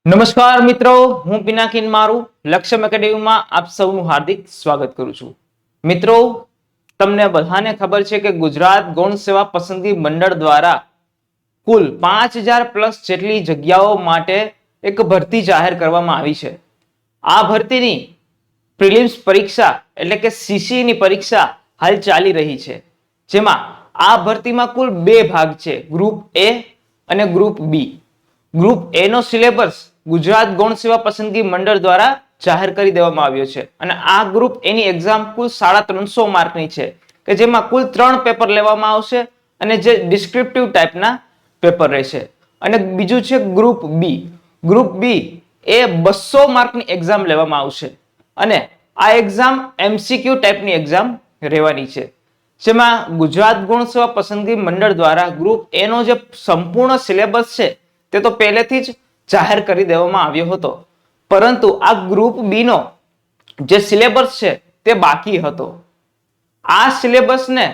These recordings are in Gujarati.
નમસ્કાર મિત્રો, હું પિનાકિન મારું લક્ષ્યમ એકેડેમીમાં આપ સૌનું હાર્દિક સ્વાગત કરું છું. મિત્રો, તમને બધાને ખબર છે કે ગુજરાત ગૌણ સેવા પસંદગી મંડળ દ્વારા કુલ 5000+ જેટલી જગ્યાઓ માટે એક ભરતી જાહેર કરવામાં આવી છે. આ ભરતીની પ્રિલિમ્સ પરીક્ષા એટલે કે સીસી ની પરીક્ષા હાલ ચાલી રહી છે, જેમાં આ ભરતીમાં કુલ 2 ભાગ છે, ગ્રુપ એ અને ગ્રુપ બી. ગ્રુપ એ નો સિલેબસ ગુજરાત ગૌણ સેવા પસંદગી મંડળ દ્વારા જાહેર કરી દેવામાં આવ્યો છે અને આ ગ્રુપ એની એક્ઝામ કુલ 350 માર્કની છે કે જેમાં કુલ 3 પેપર લેવામાં આવશે અને જે ડિસ્ક્રિપ્ટિવ ટાઈપના પેપર રહેશે. અને બીજું છે ગ્રુપ બી. ગ્રુપ બી એ 200 માર્કની એક્ઝામ લેવામાં આવશે અને આ એક્ઝામ એમસીક્યુ ટાઈપની એક્ઝામ રહેવાની છે, જેમાં ગુજરાત ગૌણ સેવા પસંદગી મંડળ દ્વારા ગ્રુપ એ નો જે સંપૂર્ણ સિલેબસ છે તે તો પહેલેથી જ જાહેર કરી દેવામાં આવ્યો હતો, પરંતુ આ ગ્રુપ બી નો જે સિલેબસ છે તે બાકી હતો. આ સિલેબસને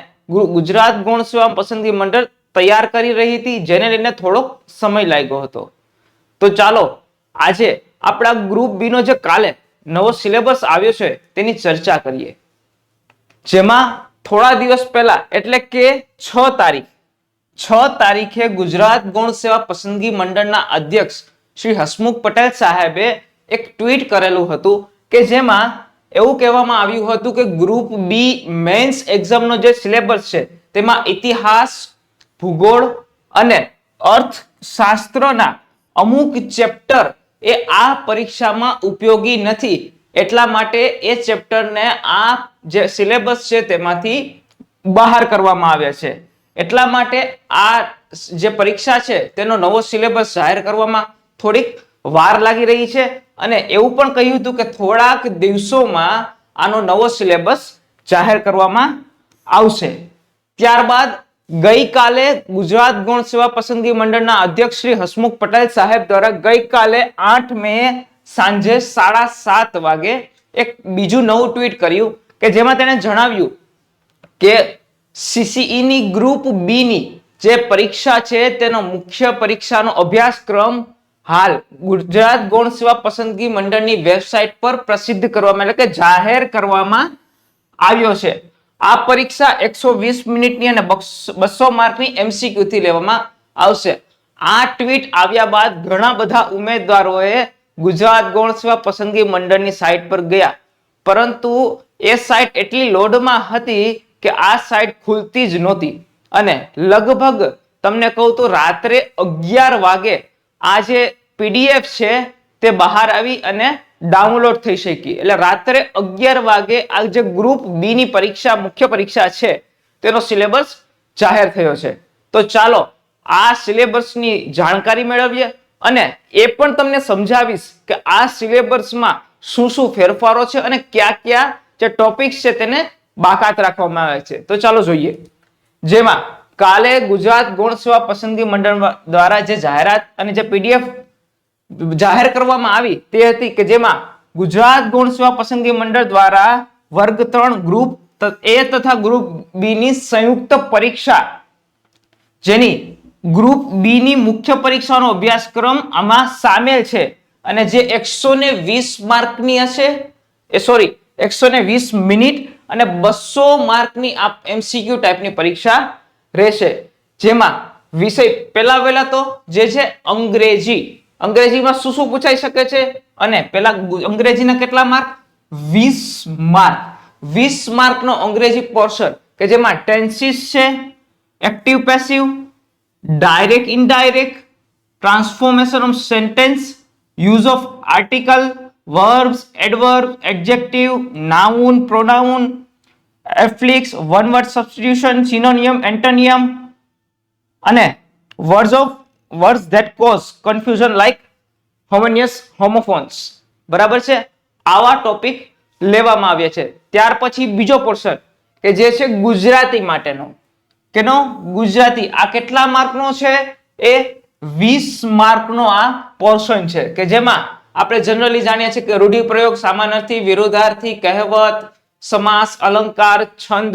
ગુજરાત ગૌણ સેવા પસંદગી મંડળ તૈયાર કરી રહી હતી, જેને લઈને થોડોક સમય લાગ્યો હતો. તો ચાલો આજે આપણા ગ્રુપ બી નો જે કાલે નવો સિલેબસ આવ્યો છે તેની ચર્ચા કરીએ, જેમાં થોડા દિવસ પહેલા એટલે કે 6 તારીખે ગુજરાત ગૌણ સેવા પસંદગી મંડળના અધ્યક્ષ શ્રી હસમુખ પટેલ સાહેબે એક ટ્વીટ કરેલું હતું કે જેમાં એવું કહેવામાં આવ્યું હતું કે ગ્રુપ બી મેન્સ એક્ઝામનો જે સિલેબસ છે તેમાં ઇતિહાસ, ભૂગોળ અને અર્થશાસ્ત્રના અમુક ચેપ્ટર એ આ પરીક્ષામાં ઉપયોગી નથી, એટલા માટે એ ચેપ્ટરને આ જે સિલેબસ છે તેમાંથી બહાર કરવામાં આવ્યા છે. એટલા માટે આ જે પરીક્ષા છે તેનો નવો સિલેબસ જાહેર કરવામાં થોડીક વાર લાગી રહી છે અને એવું પણ કહ્યું હતું કે થોડાક દિવસોમાં આનો નવો સિલેબસ જાહેર કરવામાં આવશે. ત્યારબાદ ગઈકાલે ગુજરાત ગૌણ સેવા પસંદગી મંડળના અધ્યક્ષ શ્રી હસમુખ પટેલ સાહેબ દ્વારા ગઈકાલે 8 મે સાંજે 7:30 વાગે એક બીજું નવું ટ્વીટ કર્યું કે જેમાં તેણે જણાવ્યું કે સીસીઈ ની ગ્રુપ બી ની જે પરીક્ષા છે તેનો મુખ્ય પરીક્ષાનો અભ્યાસક્રમ હાલ ગુજરાત ગૌણ સેવા પસંદગી મંડળની વેબસાઇટ પર પ્રસિદ્ધ કરવામાં એટલે કે જાહેર કરવામાં આવ્યો છે. આ પરીક્ષા 120 મિનિટની અને 200 માર્કની એમસીક્યુ થી લેવામાં આવશે. આ ટ્વીટ આવ્યા બાદ ઘણા બધા ઉમેદવારોએ ગુજરાત ગૌણ સેવા પસંદગી મંડળની સાઇટ પર ગયા, પરંતુ એ સાઇટ એટલી લોડમાં હતી કે આ સાઇટ ખુલતી જ નહોતી અને લગભગ તમને કહું તો રાત્રે 11 વાગે આ જે પીડીએફ છે તે બહાર આવી અને ડાઉનલોડ થઈ શકી. એટલે રાત્રે 11 વાગે આ જે ગ્રુપ બી ની પરીક્ષા મુખ્ય પરીક્ષા છે તેનો સિલેબસ જાહેર થયો છે. તો ચાલો આ સિલેબસની જાણકારી મેળવીએ અને એ પણ તમને સમજાવીશ કે આ સિલેબસમાં શું શું ફેરફારો છે અને કયા કયા જે ટોપિક્સ છે તેને બાકાત રાખવામાં આવે છે. તો ચાલો જોઈએ, જેમાં કાલે ગુજરાત ગૌણ સેવા પસંદગી મંડળ દ્વારા જે જાહેરાત અને જે પીડીએફ જાહેર કરવામાં આવી તે હતી કે જેમાં ગુજરાત ગૌણ સેવા પસંદગી મંડળ દ્વારા વર્ગ 3 ગ્રુપ એ તથા ગ્રુપ બી ની સંયુક્ત પરીક્ષા, જેની ગ્રુપ બી ની મુખ્ય પરીક્ષાનો અભ્યાસક્રમ આમાં સામેલ છે અને જે 120 માર્કની હશે 120 મિનિટ અને 200 માર્કની આ એમસીક્યુ ટાઈપની પરીક્ષા રહેશે, જેમાં વિષય પહેલા તો જે છે અંગ્રેજીમાં શું શું પૂછાઈ શકે છે અને પહેલા અંગ્રેજીના કેટલા માર્ક 20 માર્ક 20 માર્કનો અંગ્રેજી પોર્શન કે જેમાં ટેન્સીસ છે, active passive, direct indirect, transformation of sentence, use of article, verbs, adverbs, adjective, noun, pronoun, affix, one word substitution, synonym, antonym અને words that cause confusion like homogeneous homophones. બરાબર છે, આવા ટોપિક લેવામાં આવ્યા છે. ત્યાર પછી બીજો પોર્શન કે જે છે ગુજરાતી માટેનો, કેનો ગુજરાતી, આ કેટલા માર્કનો છે એ 20 માર્કનો આ પોર્શન છે કે જેમાં આપણે જનરલી જાણીએ છીએ કે રૂઢિપ્રયોગ, સામાનાર્થી, વિરોધાર્થી, કહેવત, સમાસ, અલંકાર, છંદ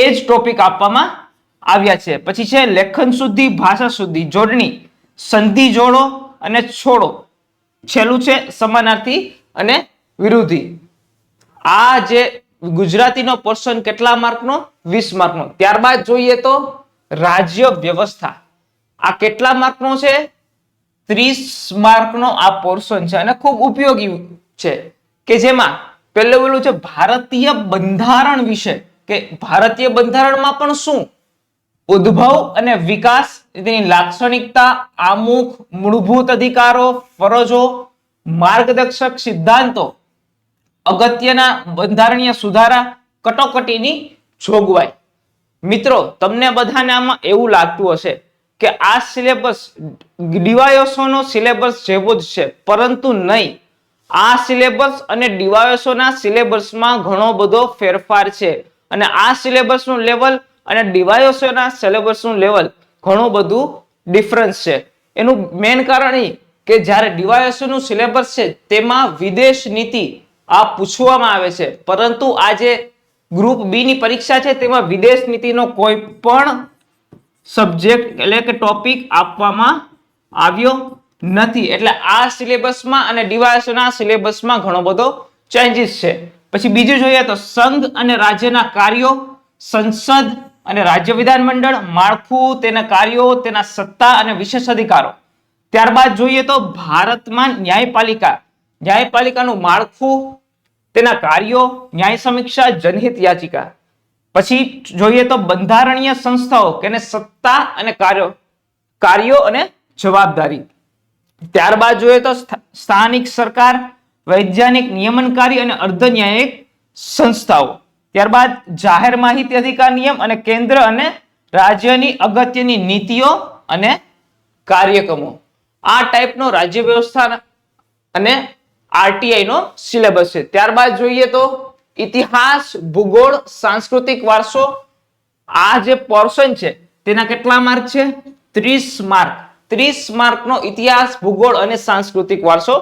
એ જ ટોપિક આપવામાં આવ્યા છે. પછી છે લેખન શુદ્ધિ, ભાષા શુદ્ધિ, જોડણી, સંધિ જોડો, અને છોડો. છેલ્લું છે સમાનાર્થી અને વિરોધી. આ જે ગુજરાતીનો પોર્શન કેટલા માર્કનો? 20 માર્કનો. ત્યારબાદ જોઈએ તો રાજ્ય વ્યવસ્થા. આ કેટલા માર્કનો છે? 30 માર્કનો આ પોર્શન છે અને ખૂબ ઉપયોગી છે કે જેમાં પહેલું છે ભારતીય બંધારણ વિશે, કે ભારતીય બંધારણમાં પણ શું ઉદ્ભવ અને વિકાસ, તેની લાક્ષણિકતા, આમુખ, મૂળભૂત અધિકારો, ફરજો, માર્ગદર્શક સિદ્ધાંતો, અગત્યના બંધારણીય સુધારા, કટોકટીની જોગવાઈ. મિત્રો તમને બધાને આમાં એવું લાગતું હશે કે આ સિલેબસ ડીવાયએસઓનો સિલેબસ જેવો જ છે, પરંતુ નહીં. આ સિલેબસ અને ડીવાયએસઓના સિલેબસમાં ઘણો બધો ફેરફાર છે અને આ સિલેબસનું લેવલ અને ડીવાયએસઓના સિલેબસનું લેવલ ઘણું બધું ડિફરન્સ છે. એનું મેઇન કારણ એ કે જ્યારે ડીવાયએસઓનું સિલેબસ છે તેમાં વિદેશ નીતિ આ પૂછવામાં આવે છે, પરંતુ આ જે ગ્રુપ બી ની પરીક્ષા છે તેમાં વિદેશ નીતિનો કોઈ પણ સબ્જેક્ટ એટલે કે ટોપિક આપવામાં આવ્યો નથી. એટલે આ સિલેબસમાં અને ડીવાયએસઓના સિલેબસમાં ઘણો બધો ચેન્જીસ છે. પછી બીજું જોઈએ તો સંઘ અને રાજ્યના કાર્યો, સંસદ અને રાજ્ય વિધાનમંડળ, માળખું, તેના કાર્યો, તેના સત્તા અને વિશેષ અધિકારો. ત્યારબાદ જોઈએ તો ભારતમાં ન્યાયપાલિકા. ન્યાયપાલિકાનું માળખું, તેના કાર્યો, ન્યાય સમીક્ષા, જનહિત યાચિકા. પછી જોઈએ તો બંધારણીય સંસ્થાઓ કે સત્તા અને કાર્યો અને જવાબદારી. ત્યારબાદ જોઈએ તો સ્થાનિક સરકાર, વૈધાનિક, નિયમનકારી અને અર્ધ ન્યાયિક સંસ્થાઓ. ત્યારબાદ જાહેર માહિતી અધિકાર નિયમ અને કેન્દ્ર અને રાજ્યની અગત્યની નીતિઓ અને કાર્યક્રમો. આ ટાઈપનો રાજ્ય વ્યવસ્થા અને આરટીઆઈ નો સિલેબસ છે. ત્યારબાદ જોઈએ તો ઇતિહાસ, ભૂગોળ, સાંસ્કૃતિક વારસો. આ જે પોર્શન છે તેના કેટલા માર્ક છે? 30 માર્ક. 30 માર્કનો ઇતિહાસ, ભૂગોળ અને સાંસ્કૃતિક વારસો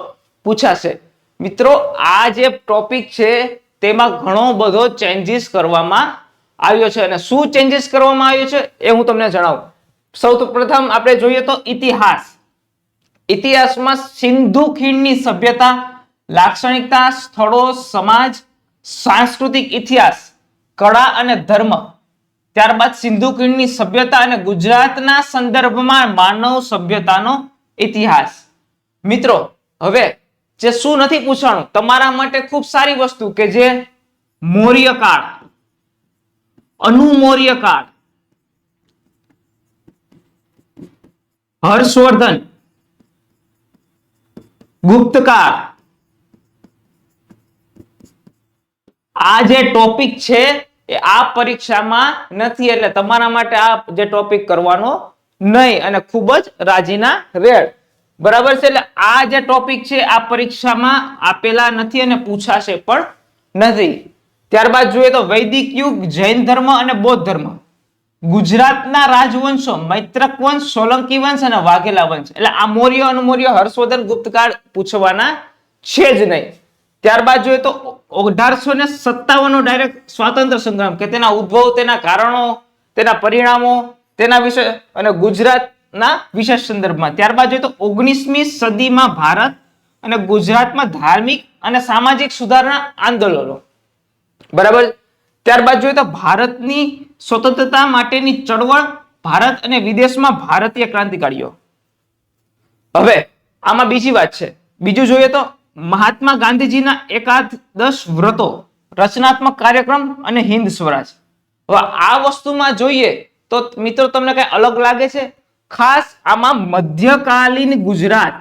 પૂછાશે. મિત્રો આ જે ટોપિક છે તેમાં ઘણો બધો ચેન્જીસ કરવામાં આવ્યો છે અને શું ચેન્જીસ કરવામાં આવ્યો છે એ હું તમને જણાવું. સૌપ્રથમ આપણે જોઈએ તો ઇતિહાસ. ઇતિહાસમાં સિંધુ ખીણની સભ્યતા, લાક્ષણિકતા, સ્થળો, સમાજ, સાંસ્કૃતિક ઇતિહાસ, કળા અને ધર્મ. ત્યારબાદ સિંધુ ખીણની સભ્યતા અને ગુજરાતના સંદર્ભમાં માનવ સભ્યતાનો ઇતિહાસ. મિત્રો હવે જે શું નથી પૂછવાનું તમારા માટે ખૂબ સારી વસ્તુ કે જે મૌર્ય કાળ, અનુમૌર્ય કાળ, હર્ષવર્ધન, ગુપ્તકાળ. આ જે ટોપિક છે એ આ પરીક્ષામાં નથી, એટલે તમારા માટે આ જે ટોપિક કરવાનો નહીં અને ખૂબ જ રાજીના રેડ. બરાબર છે. એટલે આ જે ટોપિક છે આ પરીક્ષામાં આપેલા નથી અને પૂછાશે પણ નથી. ત્યારબાદ જોઈએ તો વૈદિક યુગ, જૈન ધર્મ અને બૌદ્ધ ધર્મ. ગુજરાતના રાજવંશો મૈત્રક વંશ, સોલંકી વંશ અને વાઘેલા વંશ. એટલે આ મૌર્ય, અનુમૌર્ય, હર્ષવર્ધન, ગુપ્તકાળ પૂછવાના છે જ નહીં. ત્યારબાદ જોઈએ તો 1857 નો ડાયરેક્ટ સ્વાતંત્ર્ય સંગ્રામ, કે તેના ઉદ્ભવ, તેના કારણો, તેના પરિણામો, તેના વિશે અને ગુજરાતના વિશેષ સંદર્ભમાં. ત્યારબાદ જોઈએ તો 19મી સદીમાં ભારત અને ગુજરાતમાં ધાર્મિક અને સામાજિક સુધારણા આંદોલનો. બરાબર. ત્યારબાદ જોઈએ તો ભારતની સ્વતંત્રતા માટેની ચળવળ, ભારત અને વિદેશમાં ભારતીય ક્રાંતિકારીઓ. હવે આમાં બીજી વાત છે. બીજું જોઈએ તો મહાત્મા ગાંધીજીના એકાદશ વ્રતો, રચનાત્મક કાર્યક્રમ અને હિન્દ સ્વરાજ. હવે આ વસ્તુમાં જોઈએ તો મિત્રો તમને કઈ અલગ લાગે છે? ખાસ આમાં મધ્યકાલીન ગુજરાત,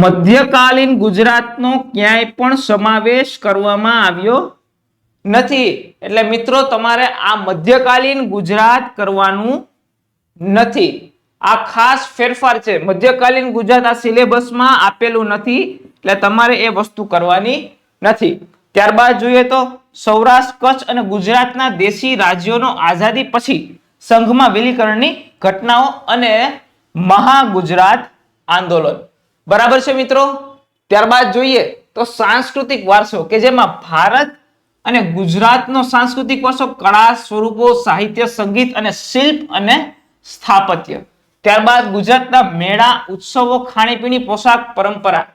મધ્યકાલીન ગુજરાતનો ક્યાંય પણ સમાવેશ કરવામાં આવ્યો નથી. એટલે મિત્રો તમારે આ મધ્યકાલીન ગુજરાત કરવાનું નથી. આ ખાસ ફેરફાર છે. મધ્યકાલીન ગુજરાત આ સિલેબસમાં આપેલું નથી, એટલે તમારે એ વસ્તુ કરવાની નથી. ત્યારબાદ જોઈએ તો સૌરાષ્ટ્ર, કચ્છ અને ગુજરાતના દેશી રાજ્યોનો આઝાદી પછી સંઘમાં વિલીકરણની ઘટનાઓ અને મહાગુજરાત આંદોલન. બરાબર છે મિત્રો. ત્યારબાદ જોઈએ તો સાંસ્કૃતિક વારસો, કે જેમાં ભારત અને ગુજરાતનો સાંસ્કૃતિક વારસો, કળા, સ્વરૂપો, સાહિત્ય, સંગીત અને શિલ્પ અને સ્થાપત્ય. ત્યારબાદ ગુજરાતના મેળા, ઉત્સવો, ખાણીપીણી, પોશાક, પરંપરા,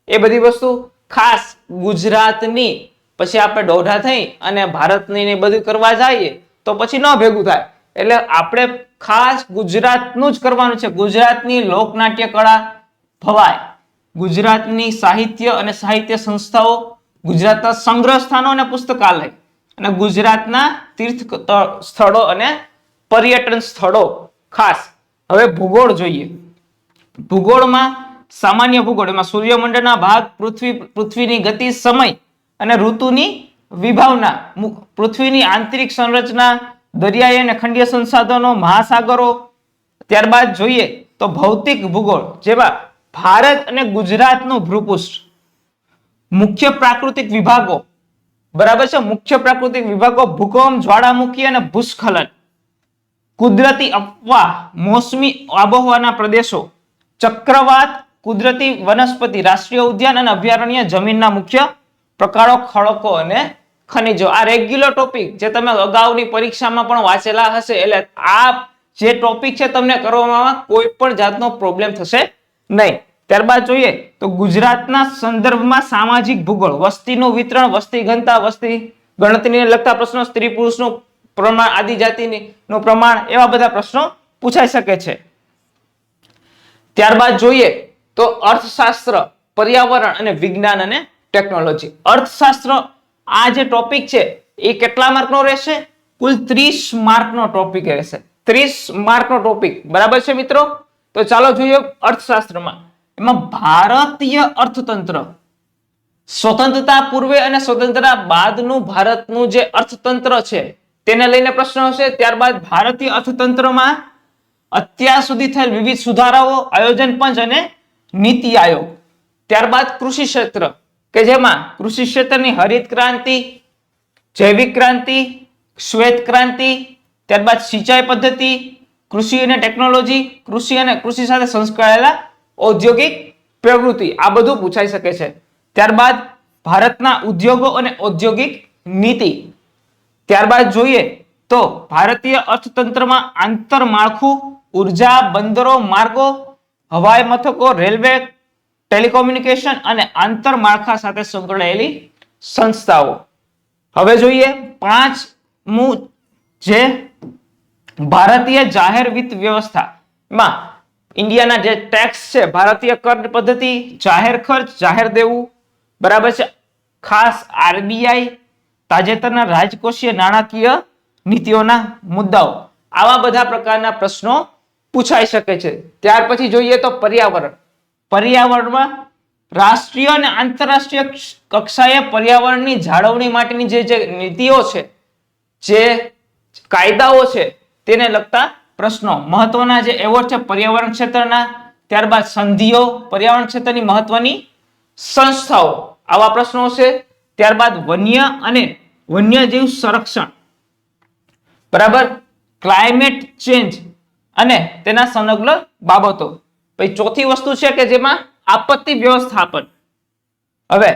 એ બધી વસ્તુ ખાસ ગુજરાતની. પછી આપણે દોઢા થઈ અને ભારતની ને બધું કરવા જઈએ તો પછી ન ભેગું થાય. એટલે આપણે ખાસ ગુજરાતનું જ કરવાનું છે. ગુજરાતની લોકનાટ્ય કળા ભવાય, ગુજરાતની સાહિત્ય અને સાહિત્ય સંસ્થાઓ, ગુજરાતના સંગ્રહ સ્થાનો અને પુસ્તકાલય, અને ગુજરાતના તીર્થ સ્થળો અને પર્યટન સ્થળો ખાસ. હવે ભૂગોળ જોઈએ. ભૂગોળમાં સામાન્ય ભૂગોળ, એમાં સૂર્યમંડળના ભાગ, પૃથ્વીની ગતિ, સમય અને ઋતુની વિભાવના, પૃથ્વીની આંતરિક સંરચના, દરિયાઈ અને ખંડીય સંસાધનો, મહાસાગરો. ત્યારબાદ જોઈએ તો ભૌતિક ભૂગોળ, જેમાં ભારત અને ગુજરાતનું ભૂપૃષ્ઠ, મુખ્ય પ્રાકૃતિક વિભાગો, બરાબર છે, મુખ્ય પ્રાકૃતિક વિભાગો, ભૂકંપ, જ્વાળામુખી અને ભૂસ્ખલન, કુદરતી અફવા, મોસમી આબોહવાના પ્રદેશો, ચક્રવાત, કુદરતી વનસ્પતિ, રાષ્ટ્રીય ઉદ્યાન અને અભયારણ્ય, જમીનના મુખ્ય પ્રકારો, ખડકો અને ખનિજો. આ રેગ્યુલર ટોપિક જે તમે અગાઉની પરીક્ષામાં પણ વાંચેલા હશે. એટલે આ જે ટોપિક છે તમને કરવામાં કોઈ પણ જાતનો પ્રોબ્લેમ થશે નહીં. ત્યારબાદ જોઈએ તો ગુજરાતના સંદર્ભમાં સામાજિક ભૂગોળ, વસ્તીનું વિતરણ, વસ્તી ઘનતા, વસ્તી ગણતરીને લગતા પ્રશ્નો, સ્ત્રી પુરુષનું પ્રમાણ, આદિજાતિનું પ્રમાણ, એવા બધા પ્રશ્નો પૂછાઈ શકે છે. ત્યારબાદ જોઈએ તો અર્થશાસ્ત્ર, પર્યાવરણ અને વિજ્ઞાન અને ટેકનોલોજી. અર્થશાસ્ત્ર, આ જે ટોપિક છે એ કેટલા માર્કનો રહેશે? કુલ 30 માર્કનો ટોપિક રહેશે. 30 માર્કનો ટોપિક, બરાબર છે મિત્રો? તો ચાલો જોઈએ અર્થશાસ્ત્રમાં. એમાં ભારતીય અર્થતંત્ર, સ્વતંત્રતા પૂર્વે અને સ્વતંત્રતા બાદનું ભારતનું જે અર્થતંત્ર છે તેને લઈને પ્રશ્ન હશે. ત્યારબાદ ભારતીય અર્થતંત્રમાં અત્યાર સુધી થયેલ વિવિધ સુધારાઓ, આયોજન પંચ અને નીતિ આયોગ. ત્યારબાદ કૃષિ ક્ષેત્ર, કે જેમાં કૃષિ ક્ષેત્રની હરિત ક્રાંતિ, જૈવિક ક્રાંતિ, શ્વેત ક્રાંતિ, ત્યારબાદ સિંચાઈ પદ્ધતિ, કૃષિ અને ટેકનોલોજી, કૃષિ અને કૃષિ સાથે સંકળાયેલા ઔદ્યોગિક પ્રવૃત્તિ, આ બધું પૂછાઈ શકે છે. ત્યારબાદ ભારતના ઉદ્યોગો અને ઔદ્યોગિક નીતિ. ત્યારબાદ જોઈએ તો ભારતીય અર્થતંત્રમાં આંતરમાળખું, ઉર્જા, બંદરો, માર્ગો, હવાઈ મથકો, રેલવે, ટેલિકોમ્યુનિકેશન અને આંતરમાળખા સાથે સંકળાયેલી સંસ્થાઓ. હવે જોઈએ 5મું જે ભારતીય જાહેર વિત્ત વ્યવસ્થામાં ઇન્ડિયાના જે ટેક્સ છે, ભારતીય કર પદ્ધતિ, જાહેર ખર્ચ, જાહેર દેવું, બરાબર છે, ખાસ આરબીઆઈ, તાજેતરના રાજકોષીય નાણાકીય નીતિઓના મુદ્દાઓ, આવા બધા પ્રકારના પ્રશ્નો પૂછાઈ શકે છે. ત્યાર પછી જોઈએ તો પર્યાવરણ. પર્યાવરણમાં રાષ્ટ્રીય અને આંતરરાષ્ટ્રીય કક્ષાએ પર્યાવરણની જાળવણી માટેની જે નીતિઓ છે, જે કાયદાઓ છે, તેને લગતા પ્રશ્નો. મહત્વના જે એવોર્ડ છે પર્યાવરણ ક્ષેત્રના. ત્યારબાદ સંધિઓ, પર્યાવરણ ક્ષેત્રની મહત્વની સંસ્થાઓ, આવા પ્રશ્નો છે. ત્યારબાદ વન્ય અને વન્યજીવ સંરક્ષણ, બરાબર, ક્લાઇમેટ ચેન્જ અને તેના સંલગ્ન બાબતો. પછી ચોથી વસ્તુ છે કે જેમાં આપત્તિ વ્યવસ્થાપન. હવે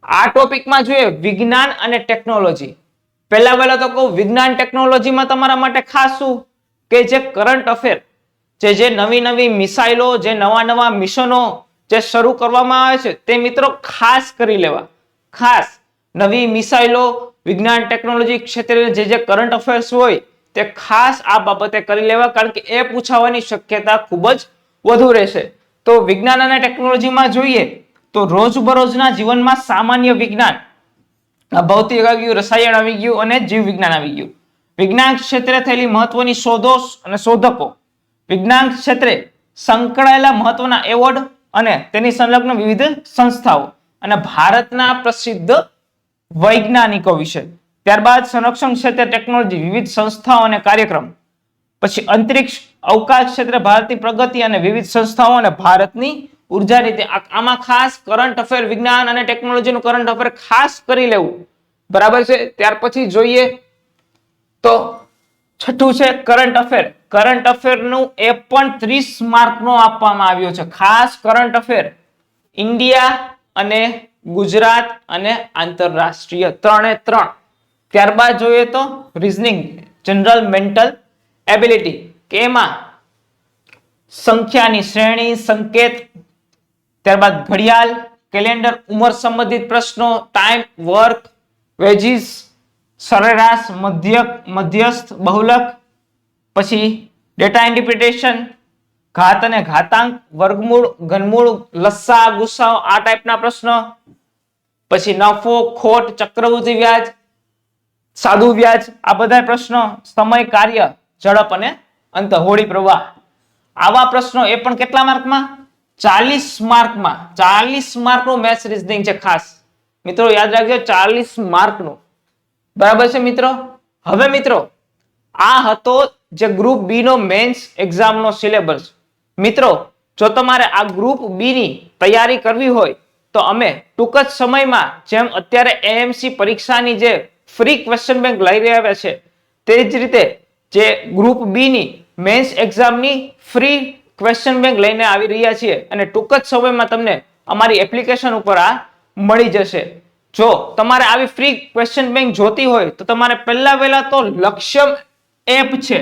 આ ટોપિકમાં જોઈએ વિજ્ઞાન અને ટેકનોલોજી. પહેલા તો કહું, વિજ્ઞાન ટેકનોલોજીમાં તમારા માટે ખાસ શું કે જે કરંટ અફેર, જે નવી મિસાઇલો, જે નવા મિશનો જે શરૂ કરવામાં આવે છે તે મિત્રો ખાસ કરી લેવા. ખાસ નવી મિસાઇલો, વિજ્ઞાન ટેકનોલોજી ક્ષેત્રે જે કરંટ અફેર્સ હોય તે ખાસ આ બાબતે કરી લેવા, કારણ કે એ પૂછાવાની શક્યતા ખૂબ જ વધુ રહેશે. તો વિજ્ઞાન અને ટેકનોલોજીમાં જોઈએ તો રોજબરોજના જીવનમાં સામાન્ય વિજ્ઞાન, ભૌતિક આવી ગયું, રસાયણ આવી ગયું અને જીવ વિજ્ઞાન આવી ગયું. વિજ્ઞાન ક્ષેત્રે થયેલી મહત્વની શોધો અને શોધકો, વિજ્ઞાન ક્ષેત્રે સંકળાયેલા મહત્વના એવોર્ડ અને તેની સંલગ્ન વિવિધ સંસ્થાઓ અને ભારતના પ્રસિદ્ધ વૈજ્ઞાનિકો વિશે. ત્યારબાદ સંરક્ષણ ક્ષેત્રે ટેકનોલોજી, વિવિધ સંસ્થાઓ અને કાર્યક્રમ. પછી અંતરિક્ષ અવકાશ ક્ષેત્રે ભારતની પ્રગતિ અને વિવિધ સંસ્થાઓ અને ભારતની ઉર્જા નીતિ. આમાં ખાસ કરંટ અફેર, વિજ્ઞાન અને ટેકનોલોજીનું કરંટ અફેર ખાસ કરી લેવું, બરાબર છે. ત્યાર પછી જોઈએ તો છઠ્ઠું છે કરંટ અફેર. કરંટ અફેર નું એ પણ 30 માર્કનો આપવામાં આવ્યો છે. ખાસ કરંટ અફેર ઇન્ડિયા અને ગુજરાત અને આંતરરાષ્ટ્રીય, 3 ત્યારબાદ જોઈએ તો રીઝનિંગ, જનરલ મેન્ટલ એબિલિટી, કે એમાં સંખ્યાની શ્રેણી, સંકેત, ત્યારબાદ ઘડિયાળ, કેલેન્ડર, ઉંમર સંબંધિત પ્રશ્નો, ટાઈમ, વર્ક, વેજીસ, સરેરાશ, મધ્યસ્થ, બહુલક, પછી ડેટા ઇન્ટરપ્રિટેશન, ઘાત અને ઘાતાંક, વર્ગમૂળ, ઘનમૂળ, લસા, ગુસાઅ, આ ટાઈપના પ્રશ્નો, પછી નફો, ખોટ, ચક્રવૃદ્ધિ વ્યાજ, સાદું વ્યાજ, આ બધા પ્રશ્નો, સમય, કાર્ય, ઝડપ અને અંત, હોળી પ્રવાહ, આવા પ્રશ્નો એ પણ કેટલા માર્કમાં? 40 માર્કમાં. 40 માર્કનું મેથ્સ રીઝનિંગ છે ખાસ. મિત્રો યાદ રાખજો 40 માર્કનું. બરાબર છે મિત્રો? હવે મિત્રો આ હતો જે ગ્રુપ બી નો મેન્સ એક્ઝામનો સિલેબસ. મિત્રો જો તમારે આ ગ્રુપ બી ની તૈયારી કરવી હોય તો અમે ટૂંક જ સમયમાં જેમ અત્યારે એએમસી પરીક્ષાની જે ફ્રી ક્વેશ્ચન બેંક લઈ રહ્યા છે તે જ રીતે જે ગ્રુપ બી ની મેન્સ એક્ઝામની ફ્રી ક્વેશ્ચન બેંક લઈને આવી રહ્યા છીએ અને ટૂંક જ સમયમાં તમને અમારી એપ્લિકેશન ઉપર આ મળી જશે. જો તમારે આવી ફ્રી ક્વેશ્ચન બેંક જોતી હોય તો તમારે પહેલા તો લક્ષ્યમ એપ છે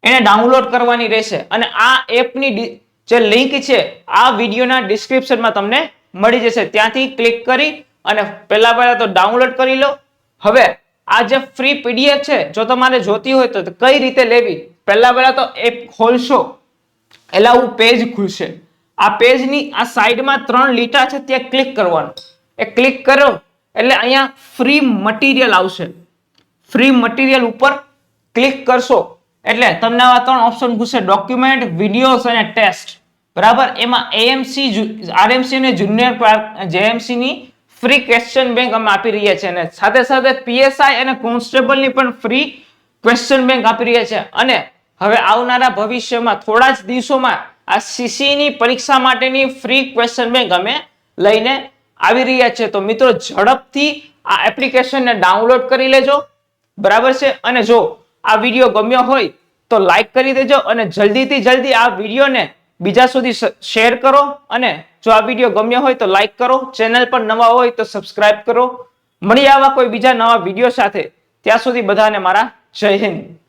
એને ડાઉનલોડ કરવાની રહેશે અને આ એપની જે લિંક છે આ વિડીયોના ડિસ્ક્રિપ્શનમાં તમને મળી જશે. ત્યાંથી ક્લિક કરી અને પહેલા તો ડાઉનલોડ કરી લો. હવે આ જે ફ્રી પીડીએફ છે જો તમારે જોતી હોય તો કઈ રીતે લેવી, પહેલા તો એપ ખોલશો એટલે આવું પેજ ખુલશે. આ પેજની આ સાઈડમાં 3 લીટા છે ત્યાં ક્લિક કરવાનું. એ ક્લિક કરો એટલે અહીંયા ફ્રી મટીરિયલ આવશે. ફ્રી મટીરિયલ ઉપર ક્લિક કરશો એટલે તમને આવા 3 ઓપ્શન પૂછશે, ડોક્યુમેન્ટ, વિડીયોઝ અને ટેસ્ટ. બરાબર? એમાં એએમસી, આરએમસી અને જુનિયર ક્લાર્ક જેએમસી ની ફ્રી ક્વેશ્ચન બેંક અમે આપી રહ્યા છીએ અને સાથે પીએસઆઈ અને કોન્સ્ટેબલ ની પણ ફ્રી ક્વેશ્ચન બેંક આપી રહ્યા છે. અને હવે આવનારા ભવિષ્યમાં થોડા જ દિવસોમાં આ સીસી ની પરીક્ષા માટેની ફ્રી ક્વેશ્ચન બેંક અમે લઈને આવી રહ્યા છે. તો મિત્રો ઝડપથી આ એપ્લિકેશનને ડાઉનલોડ કરી લેજો. બરાબર છે? અને જો આ વિડીયો ગમ્યો હોય તો લાઈક કરી દેજો અને જલ્દીથી જલ્દી આ વિડીયોને બીજા સુધી શેર કરો. અને જો આ વિડીયો ગમ્યો હોય તો લાઈક કરો. ચેનલ પર નવા હોય તો સબસ્ક્રાઇબ કરો. મળીએ આવા કોઈ બીજા નવા વિડીયો સાથે. ત્યાં સુધી બધાને મારા જય હિન્દ.